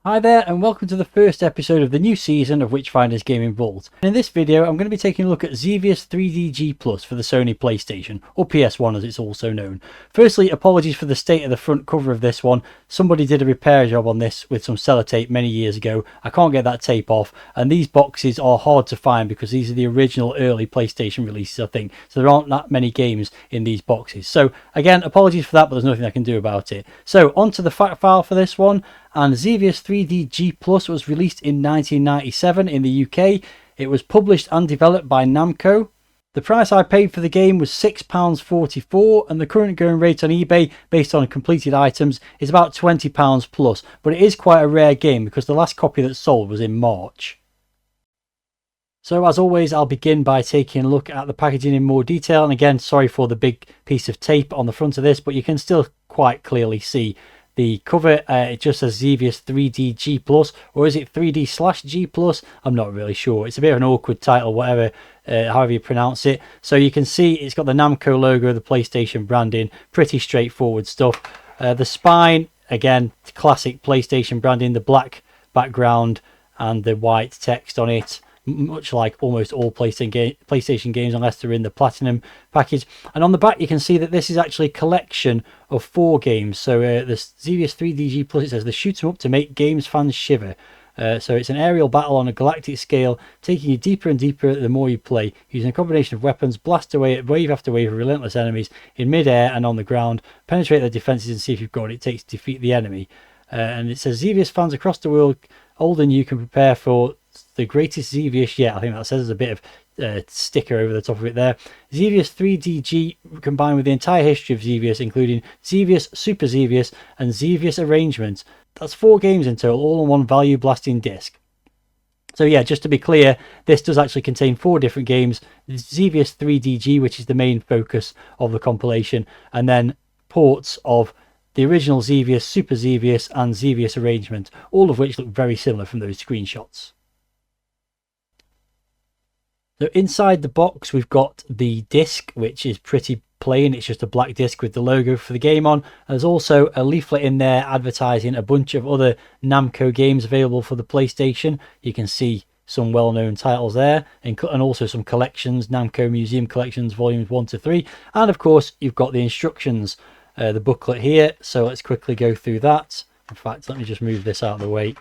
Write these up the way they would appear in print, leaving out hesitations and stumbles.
Hi there and welcome to the first episode of the new season of Witchfinder's Gaming Vault. In this video I'm going to be taking a look at Xevious 3DG Plus for the Sony PlayStation, or PS1 as it's also known. Firstly, apologies for the state of the front cover of this one. Somebody did a repair job on this with some sellotape many years ago. I can't get that tape off, and these boxes are hard to find because these are the original early PlayStation releases, I think. So there aren't that many games in these boxes. So again, apologies for that, but there's nothing I can do about it. So onto the fact file for this one. And Xevious 3DG Plus was released in 1997 in the UK. It was published and developed by Namco. The price I paid for the game was £6.44, and the current going rate on eBay based on completed items is about £20 plus, but it is quite a rare game because the last copy that sold was in March. So as always, I'll begin by taking a look at the packaging in more detail, and again, sorry for the big piece of tape on the front of this, but you can still quite clearly see the cover. It just says Xevious 3DG Plus, or is it 3D/G Plus? I'm not really sure. It's a bit of an awkward title, whatever, however you pronounce it. So you can see it's got the Namco logo, the PlayStation branding, pretty straightforward stuff. The spine, again, classic PlayStation branding, the black background and the white text on it, much like almost all PlayStation games unless they're in the Platinum package. And on the back you can see that this is actually a collection of 4 games. So the Xevious 3DG Plus, it says the shoot 'em up to make games fans shiver. So it's an aerial battle on a galactic scale, taking you deeper and deeper the more you play, using a combination of weapons, blast away at wave after wave of relentless enemies in mid-air and on the ground, penetrate their defenses and see if you've got what it takes to defeat the enemy. And it says Xevious fans across the world, old and new, can prepare for the greatest Xevious yet. I think that says there's a bit of sticker over the top of it there. Xevious 3DG combined with the entire history of Xevious, including Xevious, Super Xevious and Xevious Arrangement. That's 4 games in total, all on one value blasting disc. So yeah, just to be clear, this does actually contain 4 different games. Xevious 3DG, which is the main focus of the compilation, and then ports of the original Xevious, Super Xevious and Xevious Arrangement, all of which look very similar from those screenshots. So inside the box we've got the disc, which is pretty plain. It's just a black disc with the logo for the game on. There's also a leaflet in there advertising a bunch of other Namco games available for the PlayStation. You can see some well-known titles there, and also some collections, Namco Museum Collections volumes 1 to 3, and of course you've got the instructions, the booklet here. So let's quickly go through that. In fact, let me just move this out of the way.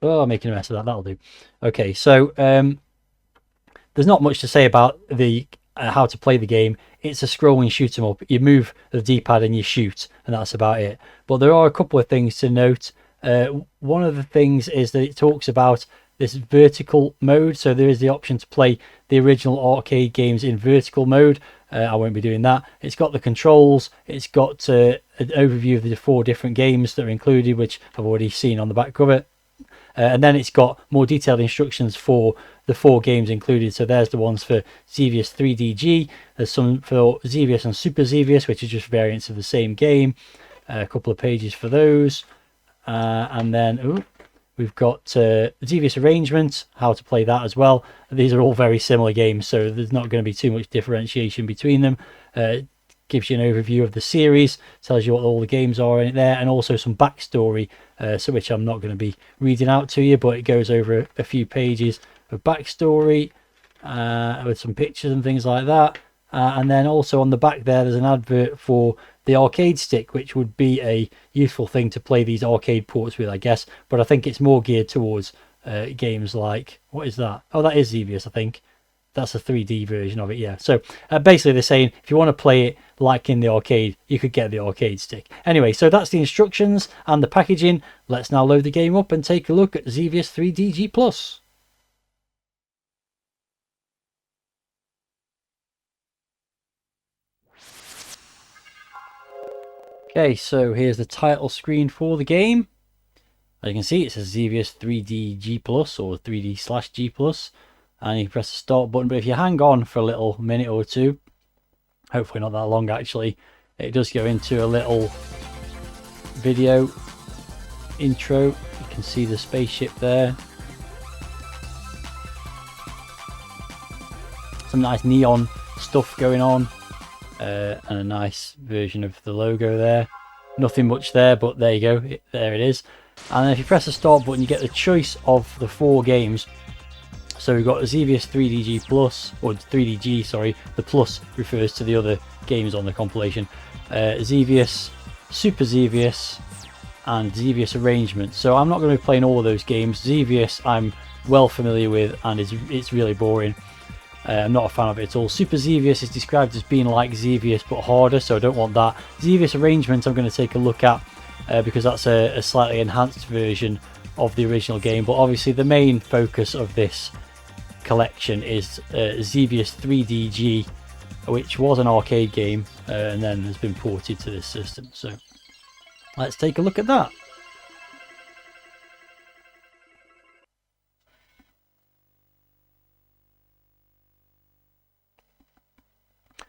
Oh, I'm making a mess of that. That'll do. Okay, so there's not much to say about the how to play the game. It's a scrolling shoot 'em up. You move the D-pad and you shoot, and that's about it. But there are a couple of things to note. One of the things is that it talks about this vertical mode. So there is the option to play the original arcade games in vertical mode. I won't be doing that. It's got the controls. It's got an overview of the 4 different games that are included, which I've already seen on the back cover. And then it's got more detailed instructions for the 4 games included. So there's the ones for Xevious 3DG. There's some for Xevious and Super Xevious, which are just variants of the same game. A couple of pages for those. And then we've got Xevious Arrangement, how to play that as well. These are all very similar games, so there's not going to be too much differentiation between them. Gives you an overview of the series, tells you what all the games are in there, and also some backstory, so which I'm not going to be reading out to you, but it goes over a few pages of backstory with some pictures and things like that. And then also on the back there's an advert for the arcade stick, which would be a useful thing to play these arcade ports with, I guess, but I think it's more geared towards games like, what is that? Oh, that is Xevious, I think. That's a 3D version of it, yeah. So basically they're saying if you want to play it like in the arcade, you could get the arcade stick. Anyway, so that's the instructions and the packaging. Let's now load the game up and take a look at Xevious 3DG Plus. Okay, so here's the title screen for the game. As you can see, it says Xevious 3DG Plus or 3D/G Plus. And you press the start button, but if you hang on for a little minute or two, hopefully not that long actually, it does go into a little video intro. You can see the spaceship there. some nice neon stuff going on, and a nice version of the logo there. Nothing much there, but there you go, there it is. And then if you press the start button, you get the choice of the 4 games. So we've got Xevious 3DG Plus, or 3DG, sorry, the plus refers to the other games on the compilation. Xevious, Super Xevious, and Xevious Arrangement. So I'm not going to be playing all of those games. Xevious I'm well familiar with, and it's really boring. I'm not a fan of it at all. Super Xevious is described as being like Xevious but harder, so I don't want that. Xevious Arrangement I'm going to take a look at because that's a slightly enhanced version of the original game, but obviously the main focus of this collection is Xevious 3DG, which was an arcade game and then has been ported to this system. So let's take a look at that.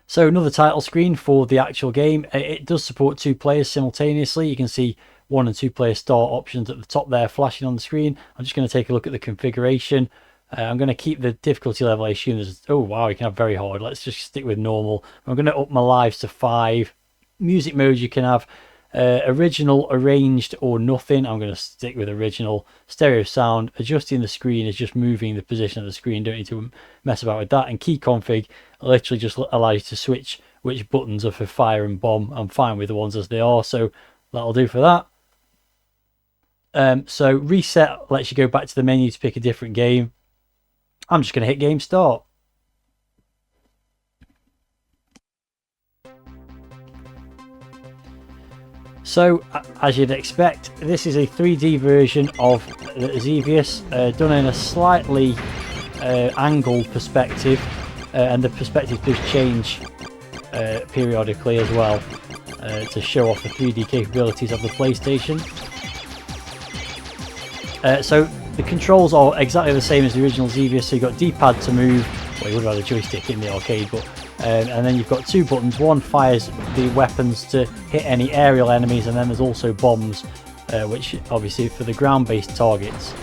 So another title screen for the actual game. It does support 2 players simultaneously. You can see 1 and 2 player start options at the top there flashing on the screen. I'm just going to take a look at the configuration. I'm going to keep the difficulty level, I assume there's, oh wow, you can have very hard. Let's just stick with normal. I'm going to up my lives to 5. Music mode you can have original, arranged, or nothing. I'm going to stick with original. Stereo sound, adjusting the screen is just moving the position of the screen. Don't need to mess about with that. And key config literally just allows you to switch which buttons are for fire and bomb. I'm fine with the ones as they are, so that'll do for that. So reset lets you go back to the menu to pick a different game. I'm just going to hit game start. So, as you'd expect, this is a 3D version of Xevious, done in a slightly angled perspective, and the perspective does change periodically as well to show off the 3D capabilities of the PlayStation. So the controls are exactly the same as the original Xevious, so you've got D-pad to move, well you would have had a joystick in the arcade, but and then you've got 2 buttons. One fires the weapons to hit any aerial enemies, and then there's also bombs, which obviously for the ground-based targets.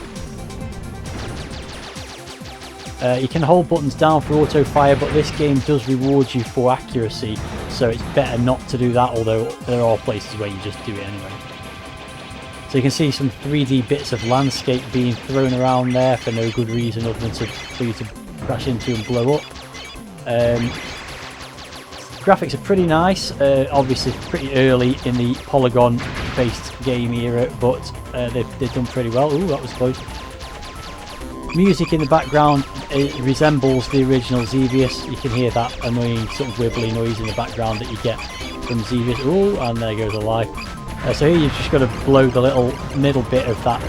You can hold buttons down for auto fire, but this game does reward you for accuracy, so it's better not to do that, although there are places where you just do it anyway. So you can see some 3D bits of landscape being thrown around there for no good reason other than for you to crash into and blow up. Graphics are pretty nice, obviously pretty early in the polygon based game era, but they've done pretty well. Ooh, that was close. Music in the background, it resembles the original Xevious. You can hear that annoying sort of wibbly noise in the background that you get from Xevious. Ooh, and there goes a life. So here you've just got to blow the little middle bit of that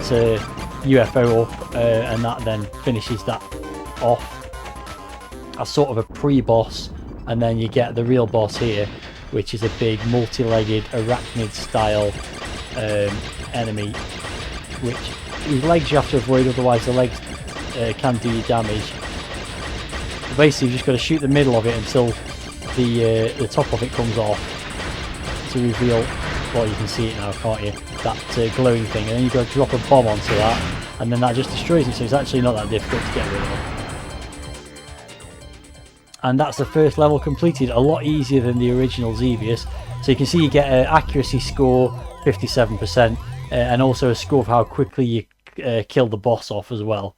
UFO up, and that then finishes that off as sort of a pre-boss, and then you get the real boss here, which is a big multi-legged arachnid style enemy, whose legs you have to avoid, otherwise the legs can do you damage. But basically you've just got to shoot the middle of it until the top of it comes off to reveal, well you can see it now, can't you, that glowing thing, and then you've got to drop a bomb onto that, and then that just destroys it, so it's actually not that difficult to get rid of. And that's the first level completed, a lot easier than the original Xevious. So you can see you get an accuracy score 57%, and also a score of how quickly you kill the boss off as well.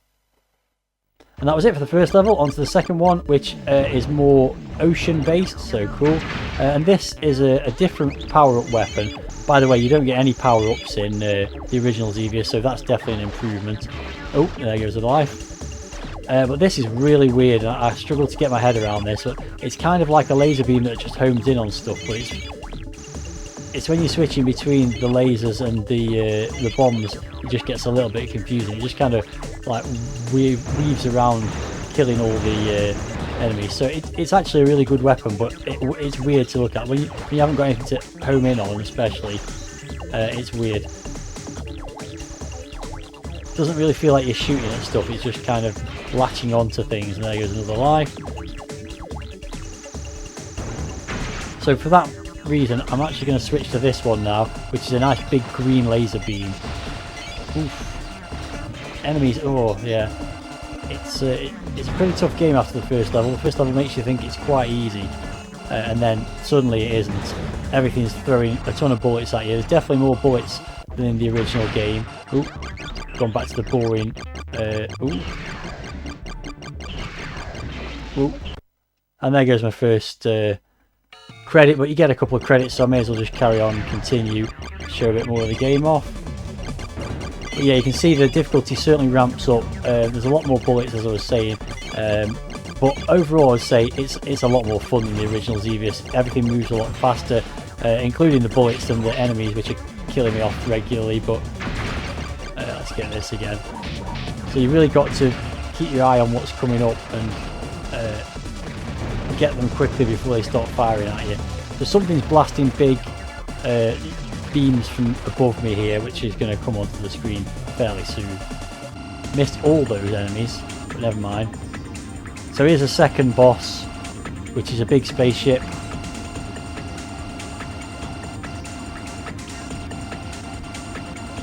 And that was it for the first level. On to the second one, which is more ocean based, so cool. And this is a different power-up weapon. By the way, you don't get any power-ups in the original Xevious, so that's definitely an improvement. Oh, there goes the life. But this is really weird, and I struggle to get my head around this. But it's kind of like a laser beam that just homes in on stuff, but it's when you're switching between the lasers and the bombs, it just gets a little bit confusing. It just kind of like weaves around, killing all the enemies. So it's actually a really good weapon, but it's weird to look at when you haven't got anything to home in on, especially. It's weird. Doesn't really feel like you're shooting at stuff. It's just kind of latching onto things, and there goes another life. So for that reason, I'm actually going to switch to this one now, which is a nice big green laser beam. Oof. Enemies, oh yeah. it's a pretty tough game after the first level. The first level makes you think it's quite easy, and then suddenly it isn't. Everything's throwing a ton of bullets at you. There's definitely more bullets than in the original game. Ooh, gone back to the boring. Ooh. And there goes my first credit, but you get a couple of credits, so I may as well just carry on and continue, show a bit more of the game off. But yeah, you can see the difficulty certainly ramps up. There's a lot more bullets, as I was saying, but overall I'd say it's a lot more fun than the original Xevious. Everything moves a lot faster, including the bullets and the enemies, which are killing me off regularly. But let's get this again. So you really got to keep your eye on what's coming up and get them quickly before they start firing at you. So something's blasting big beams from above me here, which is going to come onto the screen fairly soon. Missed all those enemies, but never mind. So here's a second boss, which is a big spaceship.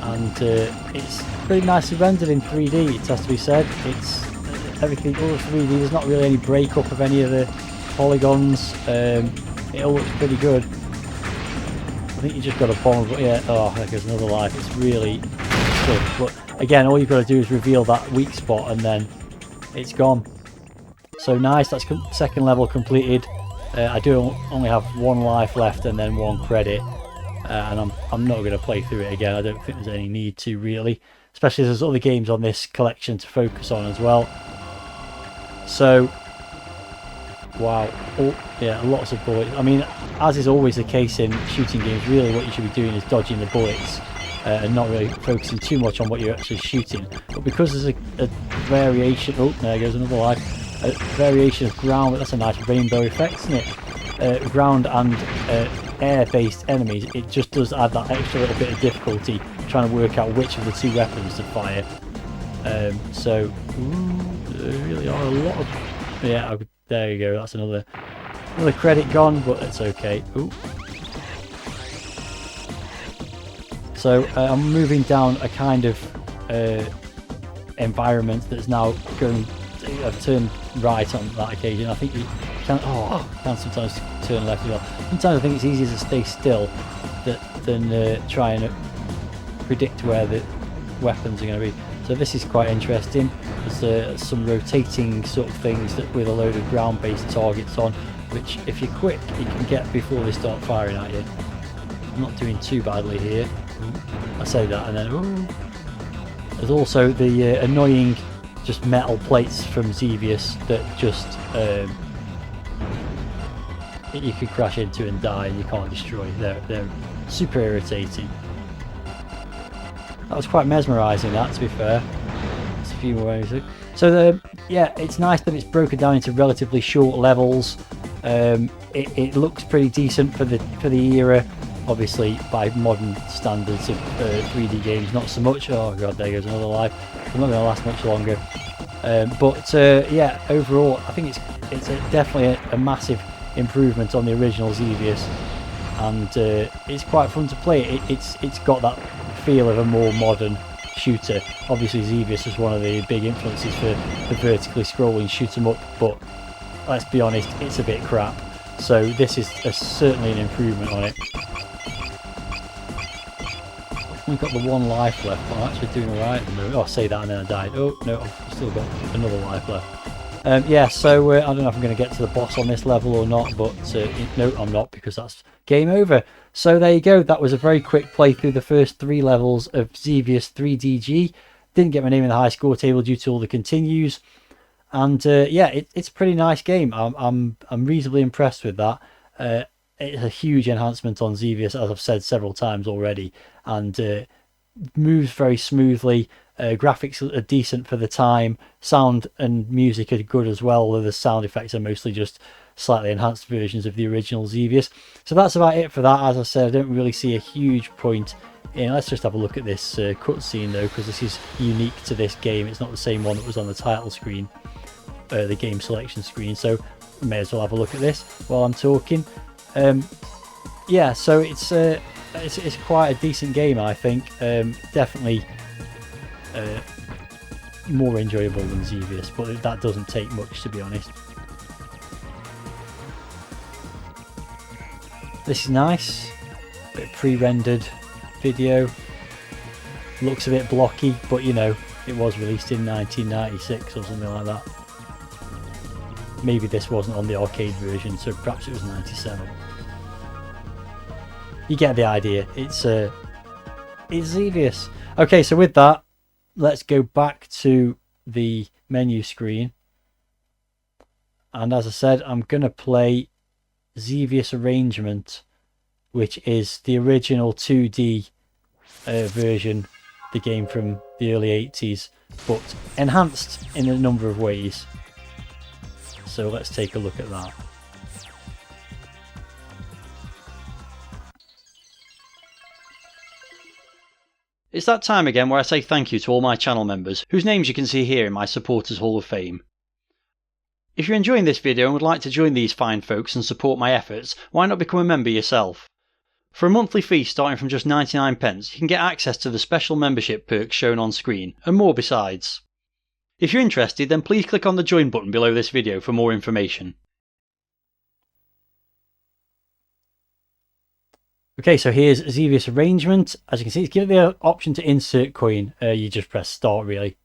And it's pretty nicely rendered in 3D, it has to be said. It's everything, all 3D, there's not really any breakup of any of the polygons. It all looks pretty good. I think you just got a bomb, but yeah, oh, there goes another life. It's really good. But again, all you've got to do is reveal that weak spot and then it's gone. So nice, that's second level completed. I do only have one life left and then one credit. And I'm not going to play through it again. I don't think there's any need to really, especially as there's other games on this collection to focus on as well. So wow, oh yeah, lots of bullets. I mean, as is always the case in shooting games, really what you should be doing is dodging the bullets and not really focusing too much on what you're actually shooting. But because there's a variation, oh there goes another life, a variation of ground. That's a nice rainbow effect, isn't it? Ground and air-based enemies, it just does add that extra little bit of difficulty trying to work out which of the two weapons to fire. So there really are a lot of, yeah, there you go, that's another credit gone, but it's okay. Ooh. So I'm moving down a kind of environment that's now going, I've turned right on that occasion. I think you can, can sometimes turn left as well. Sometimes I think it's easier to stay still than try and predict where the weapons are going to be. So this is quite interesting. There's some rotating sort of things that with a load of ground-based targets on, which if you're quick you can get before they start firing at you. I'm not doing too badly here. I say that and then ooh. There's also the annoying just metal plates from Xevious that just you could crash into and die and you can't destroy. They're super irritating. That was quite mesmerising, that, to be fair. There's a few more ways. So yeah, it's nice that it's broken down into relatively short levels. It looks pretty decent for the era. Obviously, by modern standards of 3D games, not so much. Oh god, there goes another life. I'm not going to last much longer. But yeah, overall, I think it's definitely a massive improvement on the original Xevious, and it's quite fun to play. It's got that feel of a more modern shooter. Obviously, Xevious is one of the big influences for the vertically scrolling shoot 'em up, but let's be honest, it's a bit crap. So this is certainly an improvement on it. We've got the one life left. I'm actually doing alright at the moment. Oh, I say that and then I died. Oh no, I've still got another life left. Yeah, so I don't know if I'm going to get to the boss on this level or not, but no, I'm not, because that's game over. So there you go. That was a very quick playthrough, the first 3 levels of Xevious 3DG. Didn't get my name in the high score table due to all the continues, and yeah, it's a pretty nice game. I'm reasonably impressed with that. It's a huge enhancement on Xevious, as I've said several times already, and moves very smoothly. Graphics are decent for the time. Sound and music are good as well, although the sound effects are mostly just slightly enhanced versions of the original Xevious. So that's about it for that. As I said, I don't really see a huge point in. Let's just have a look at this cutscene though, because this is unique to this game. It's not the same one that was on the title screen, the game selection screen. So may as well have a look at this while I'm talking. Yeah, so it's quite a decent game, I think. Definitely more enjoyable than Xevious, but that doesn't take much, to be honest. This is nice, bit of pre-rendered video, looks a bit blocky, but you know, it was released in 1996 or something like that. Maybe this wasn't on the arcade version, so perhaps it was 97. You get the idea. It's Xevious. Okay, so with that, let's go back to the menu screen. And as I said, I'm going to play Xevious Arrangement, which is the original 2D version, the game from the early 80s, but enhanced in a number of ways. So let's take a look at that. It's that time again where I say thank you to all my channel members, whose names you can see here in my Supporters Hall of Fame. If you're enjoying this video and would like to join these fine folks and support my efforts, why not become a member yourself? For a monthly fee starting from just 99p, you can get access to the special membership perks shown on screen, and more besides. If you're interested, then please click on the join button below this video for more information. Okay, so here's Xevious Arrangement. As you can see, it's given the option to insert coin. You just press start, really.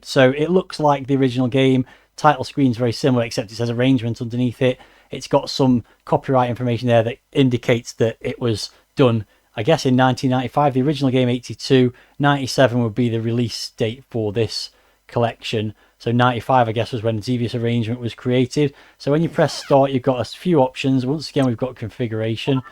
So it looks like the original game. Title screen's very similar, except it says Arrangement underneath it. It's got some copyright information there that indicates that it was done, I guess, in 1995. The original game 82, 97 would be the release date for this collection. So 95, I guess, was when Xevious Arrangement was created. So when you press start, you've got a few options. Once again, we've got configuration.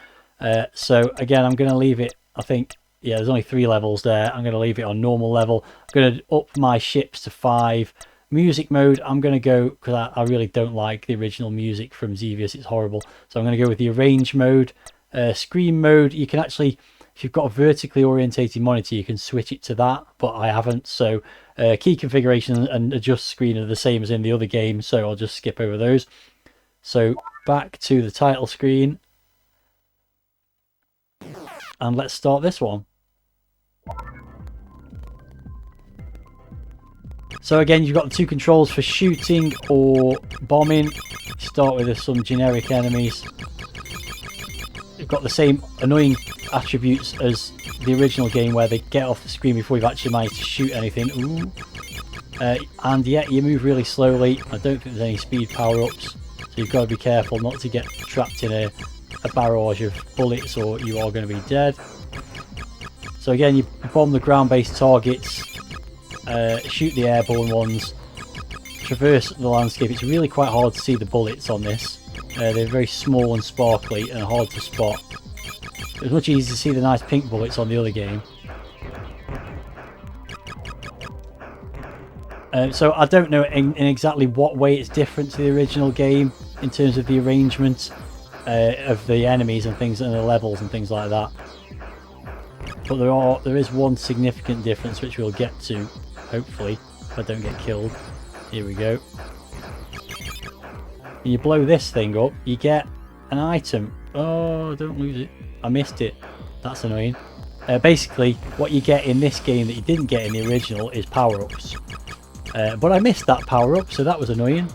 So again, I'm going to leave it, I think, yeah, there's only 3 levels there. I'm going to leave it on normal level. I'm going to up my ships to 5. Music mode, I'm going to go, because I really don't like the original music from Xevious, it's horrible. So I'm going to go with the arrange mode. Screen mode, you can actually, if you've got a vertically orientated monitor, you can switch it to that, but I haven't. So key configuration and adjust screen are the same as in the other game, so I'll just skip over those. So back to the title screen. And let's start this one. So again, you've got the 2 controls for shooting or bombing. Start with some generic enemies. You've got the same annoying attributes as the original game, where they get off the screen before you've actually managed to shoot anything. Ooh. And yet you move really slowly. I don't think there's any speed power-ups, so you've got to be careful not to get trapped in a barrage of bullets, or you are going to be dead. So again, you bomb the ground-based targets, shoot the airborne ones, traverse the landscape. It's really quite hard to see the bullets on this. They're very small and sparkly and hard to spot. It was much easier to see the nice pink bullets on the other game. So I don't know in exactly what way it's different to the original game in terms of the arrangement of the enemies and things, and the levels and things like that. But there is one significant difference which we'll get to, hopefully, if I don't get killed. Here we go. When you blow this thing up, you get an item. Oh, don't lose it. I missed it. That's annoying. Basically, what you get in this game that you didn't get in the original is power-ups. But I missed that power-up, so that was annoying.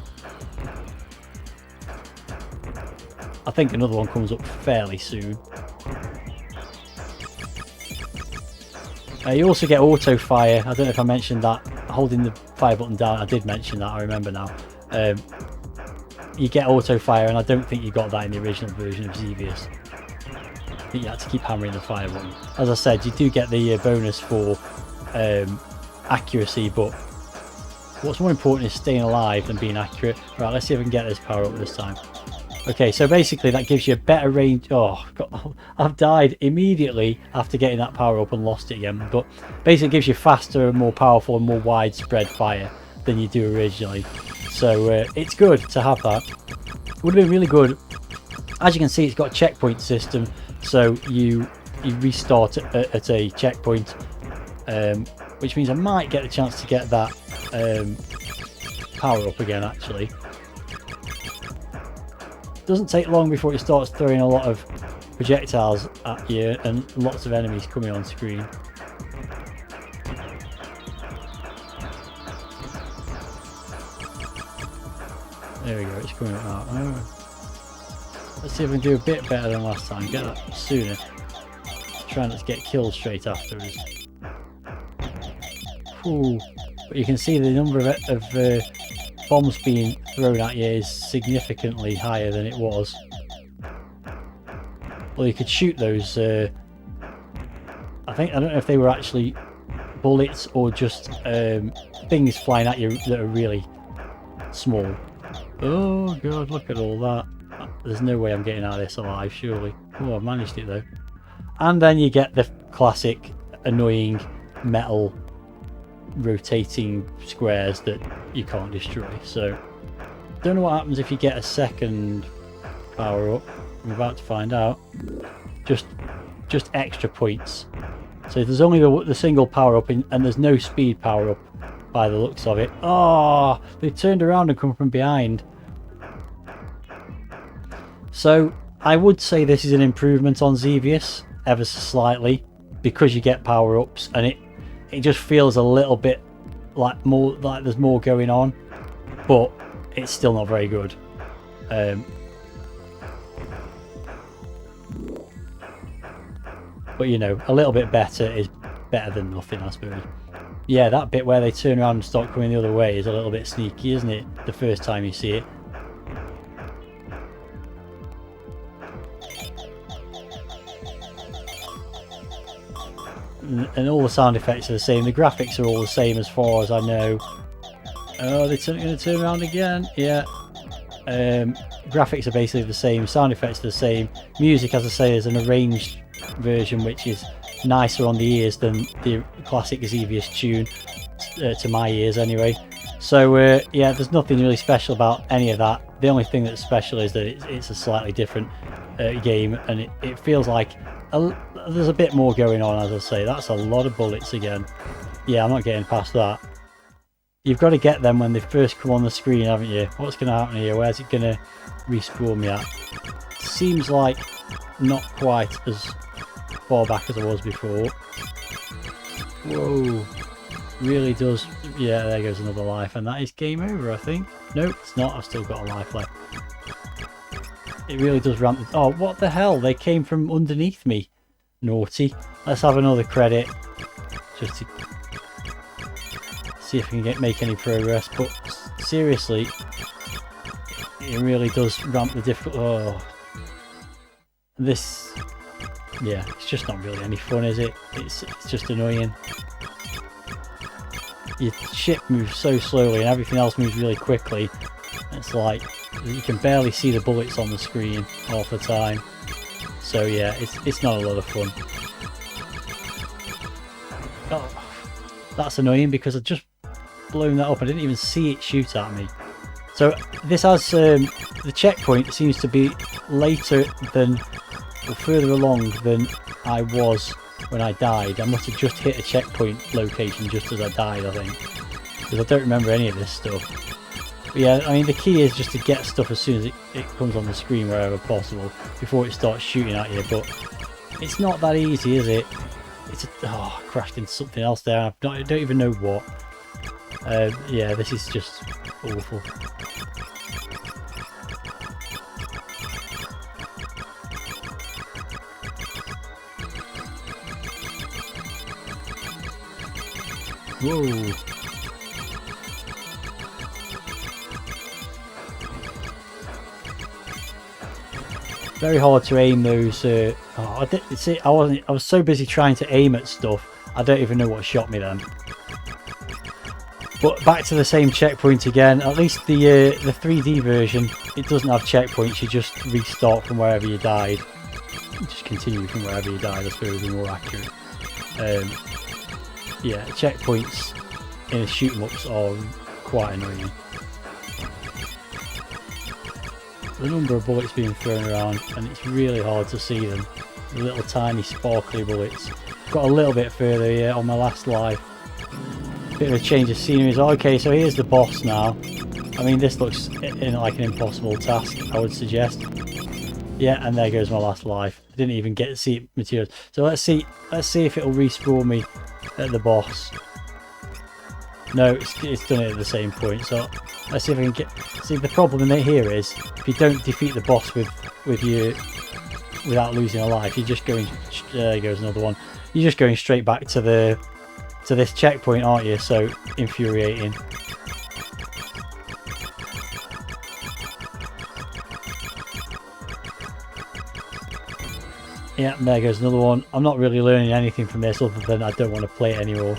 I think another one comes up fairly soon. You also get auto fire. I don't know if I mentioned that. Holding the fire button down, I did mention that, I remember now. You get auto fire, and I don't think you got that in the original version of Xevious. I think you had to keep hammering the fire button. As I said, you do get the bonus for accuracy, but what's more important is staying alive than being accurate. Right, let's see if I can get this power up this time. Okay, so basically that gives you a better range. Oh, God, I've died immediately after getting that power up and lost it again. But basically it gives you faster and more powerful and more widespread fire than you do originally. So it's good to have that. It would have been really good. As you can see, it's got a checkpoint system. So you restart at a checkpoint, which means I might get a chance to get that power up again, actually. Doesn't take long before it starts throwing a lot of projectiles at you and lots of enemies coming on screen. There we go, it's coming up now. Oh. Let's see if we can do a bit better than last time. Get that sooner. Try not to get killed straight afterwards. Ooh. But you can see the number of bombs being thrown at you is significantly higher than it was. Well, you could shoot those. I don't know if they were actually bullets or just things flying at you that are really small. Oh god, look at all that. There's no way I'm getting out of this alive, surely. Oh, I've managed it though. And then you get the classic annoying metal rotating squares that you can't destroy. So don't know what happens if you get a second power up. I'm about to find out. Just extra points. So there's only the single power up and there's no speed power up by the looks of it. Oh, they turned around and come from behind. So I would say this is an improvement on Xevious ever so slightly, because you get power ups and it just feels a little bit like there's more going on, but it's still not very good. But you know, a little bit better is better than nothing, I suppose. Yeah, that bit where they turn around and start coming the other way is a little bit sneaky, isn't it? The first time you see it. And all the sound effects are the same. The graphics are all the same as far as I know. Oh, they're going to turn around again. Yeah. Graphics are basically the same. Sound effects are the same. Music, as I say, is an arranged version which is nicer on the ears than the classic Xevious tune, to my ears anyway. So yeah, there's nothing really special about any of that. The only thing that's special is that it's a slightly different game, and it feels like there's a bit more going on. As I say, that's a lot of bullets again. Yeah, I'm not getting past that. You've got to get them when they first come on the screen, haven't you? What's going to happen here? Where's it going to respawn me at? Seems like not quite as far back as I was before. Whoa. Really does. Yeah, there goes another life, and that is game over, I think. No, it's not. I've still got a life left. It really does ramp. Oh, what the hell? They came from underneath me. Naughty. Let's have another credit. Just to see if we can make any progress. But seriously, it really does ramp the difficulty. Oh. This... yeah, it's just not really any fun, is it? It's just annoying. Your ship moves so slowly and everything else moves really quickly. It's like you can barely see the bullets on the screen half the time. So yeah, it's not a lot of fun. Oh, that's annoying because I just blown that up. I didn't even see it shoot at me. So this has the checkpoint seems to be later than, or further along than I was when I died. I must have just hit a checkpoint location just as I died, I think, because I don't remember any of this stuff. But yeah, I mean, the key is just to get stuff as soon as it comes on the screen wherever possible before it starts shooting at you. But it's not that easy, is it? Oh, I crashed into something else there. I don't even know what. Yeah, this is just awful. Whoa. Very hard to aim those. I was so busy trying to aim at stuff, I don't even know what shot me then. But back to the same checkpoint again. At least the 3D version, it doesn't have checkpoints. You just restart from wherever you died. Just continue from wherever you died, I suppose, is more accurate. Yeah, checkpoints in a shoot 'em ups are quite annoying. The number of bullets being thrown around, and it's really hard to see them. The little tiny sparkly bullets. Got a little bit further here on my last life. Bit of a change of scenery. Okay, so here's the boss now. I mean, this looks like an impossible task, I would suggest. Yeah, and there goes my last life. I didn't even get to see materials. So let's see if it'll respawn me at the boss. No, it's done it at the same point. So let's see if I can get. See, the problem in here is if you don't defeat the boss with your without losing a life, you're just going. There goes another one. You're just going straight back to this checkpoint, aren't you? So infuriating. Yeah, and there goes another one. I'm not really learning anything from this other than I don't want to play it anymore.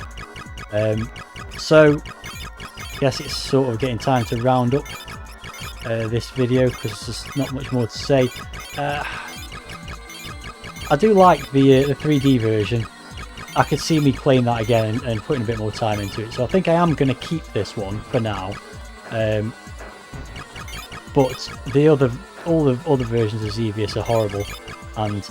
So I guess it's sort of getting time to round up this video because there's not much more to say. I do like the 3D version. I could see me playing that again and putting a bit more time into it. So I think I am going to keep this one for now. But all the other versions of Xevious are horrible, and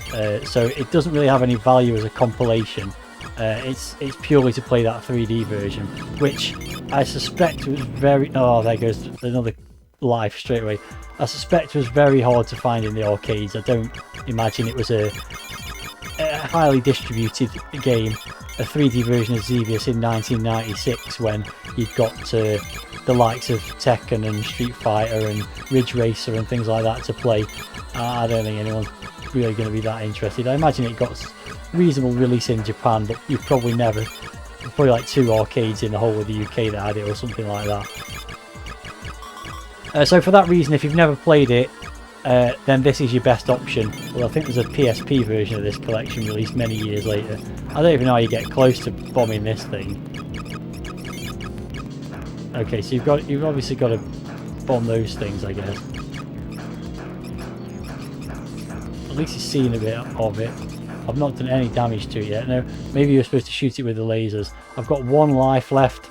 so it doesn't really have any value as a compilation. It's purely to play that 3D version, which I suspect was very... Oh, there goes another life straight away. I suspect was very hard to find in the arcades. I don't imagine it was a highly distributed game, a 3D version of Xevious in 1996 when you've got the likes of Tekken and Street Fighter and Ridge Racer and things like that to play. I don't think anyone's really going to be that interested. I imagine it got reasonable release in Japan, but you've probably never, probably like 2 arcades in the whole of the UK that had it or something like that. So for that reason, if you've never played it, then this is your best option. Well, I think there's a PSP version of this collection released many years later. I don't even know how you get close to bombing this thing. Okay, so you've obviously got to bomb those things, I guess. At least you've seen a bit of it. I've not done any damage to it yet. No, maybe you're supposed to shoot it with the lasers. I've got 1 life left.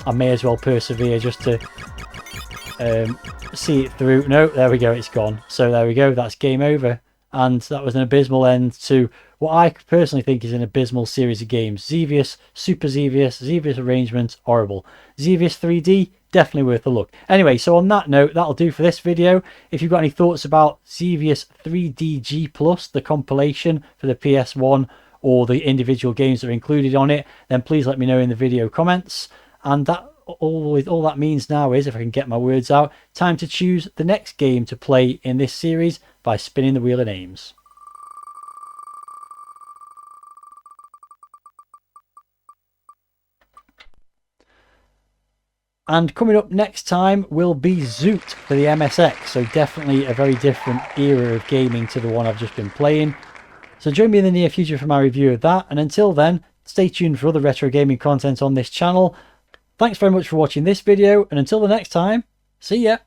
I may as well persevere just to see it through. No, there we go, it's gone. So there we go, that's game over. And that was an abysmal end to what I personally think is an abysmal series of games. Xevious, Super Xevious, Xevious Arrangement, horrible. Xevious 3D, definitely worth a look. Anyway, so on that note, that'll do for this video. If you've got any thoughts about Xevious 3DG+, the compilation for the PS1, or the individual games that are included on it, then please let me know in the video comments. And that all that means now is, if I can get my words out, time to choose the next game to play in this series by spinning the wheel of names. And coming up next time will be Zoot for the MSX, so definitely a very different era of gaming to the one I've just been playing. So join me in the near future for my review of that, and until then, stay tuned for other retro gaming content on this channel. Thanks very much for watching this video, and until the next time, see ya!